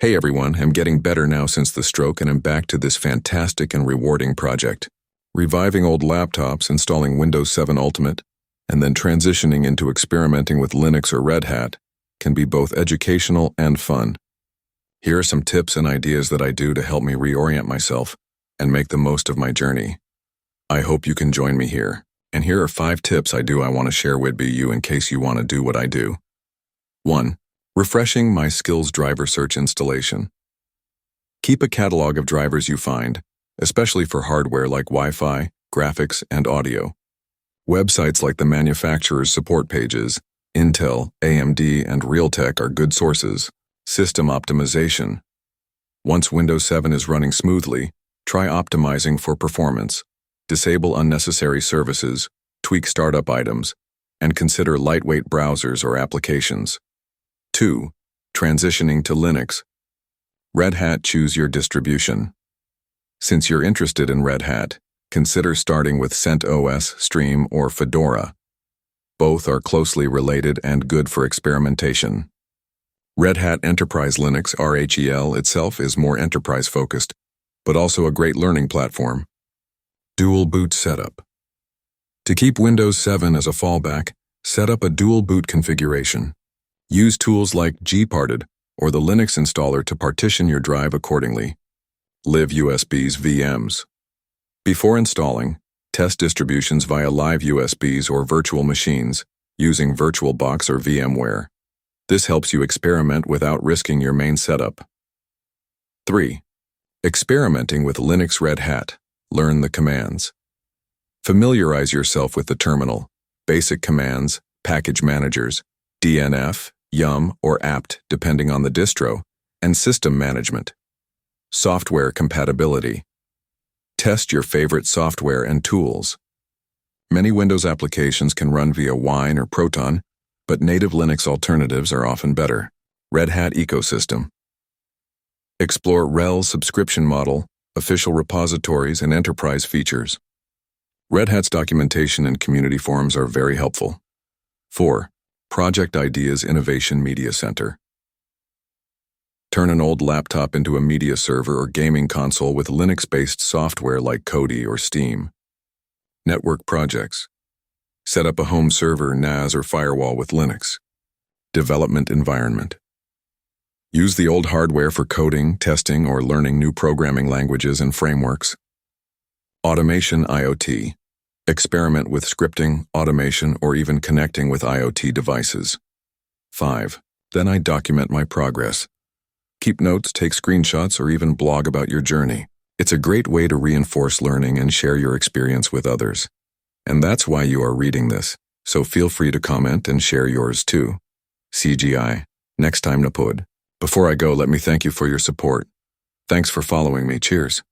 Hey everyone, I'm getting better now since the stroke and I'm back to this fantastic and rewarding project. Reviving old laptops, installing Windows 7 Ultimate, and then transitioning into experimenting with Linux or Red Hat can be both educational and fun. Here are some tips and ideas that I do to help me reorient myself and make the most of my journey. I hope you can join me here. And here are 5 tips I want to share with you in case you want to do what I do. 1. Refreshing my skills driver search installation. Keep a catalog of drivers you find, especially for hardware like Wi-Fi, graphics, and audio. Websites like the manufacturer's support pages, Intel, AMD, and Realtek are good sources. System optimization. Once Windows 7 is running smoothly, try optimizing for performance. Disable unnecessary services, tweak startup items, and consider lightweight browsers or applications. 2. Transitioning to Linux. Red Hat, choose your distribution. Since you're interested in Red Hat, consider starting with CentOS, Stream, or Fedora. Both are closely related and good for experimentation. Red Hat Enterprise Linux (RHEL) itself is more enterprise-focused, but also a great learning platform. Dual boot setup. To keep Windows 7 as a fallback, set up a dual boot configuration. Use tools like gparted or the Linux installer to partition your drive accordingly. Live USBs VMs. Before installing, test distributions via live USBs or virtual machines using VirtualBox or VMware. This helps you experiment without risking your main setup. 3. Experimenting with Linux Red Hat. Learn the commands. Familiarize yourself with the terminal, basic commands, package managers, DNF, yum, or apt depending on the distro, and system management. Software compatibility. Test your favorite software and tools. Many Windows applications can run via Wine or Proton, but native Linux alternatives are often better. Red Hat ecosystem. Explore RHEL subscription model, official repositories, and enterprise features. Red Hat's documentation and community forums are very helpful. 4. Project Ideas Innovation Media Center. Turn an old laptop into a media server or gaming console with Linux-based software like Kodi or Steam. Network projects. Set up a home server, NAS, or firewall with Linux. Development environment. Use the old hardware for coding, testing, or learning new programming languages and frameworks. Automation IoT. Experiment with scripting, automation, or even connecting with IoT devices. 5. Then I document my progress. Keep notes, take screenshots, or even blog about your journey. It's a great way to reinforce learning and share your experience with others. And that's why you are reading this, so feel free to comment and share yours too. CGI. Next time na pod. Before I go, let me thank you for your support. Thanks for following me. Cheers.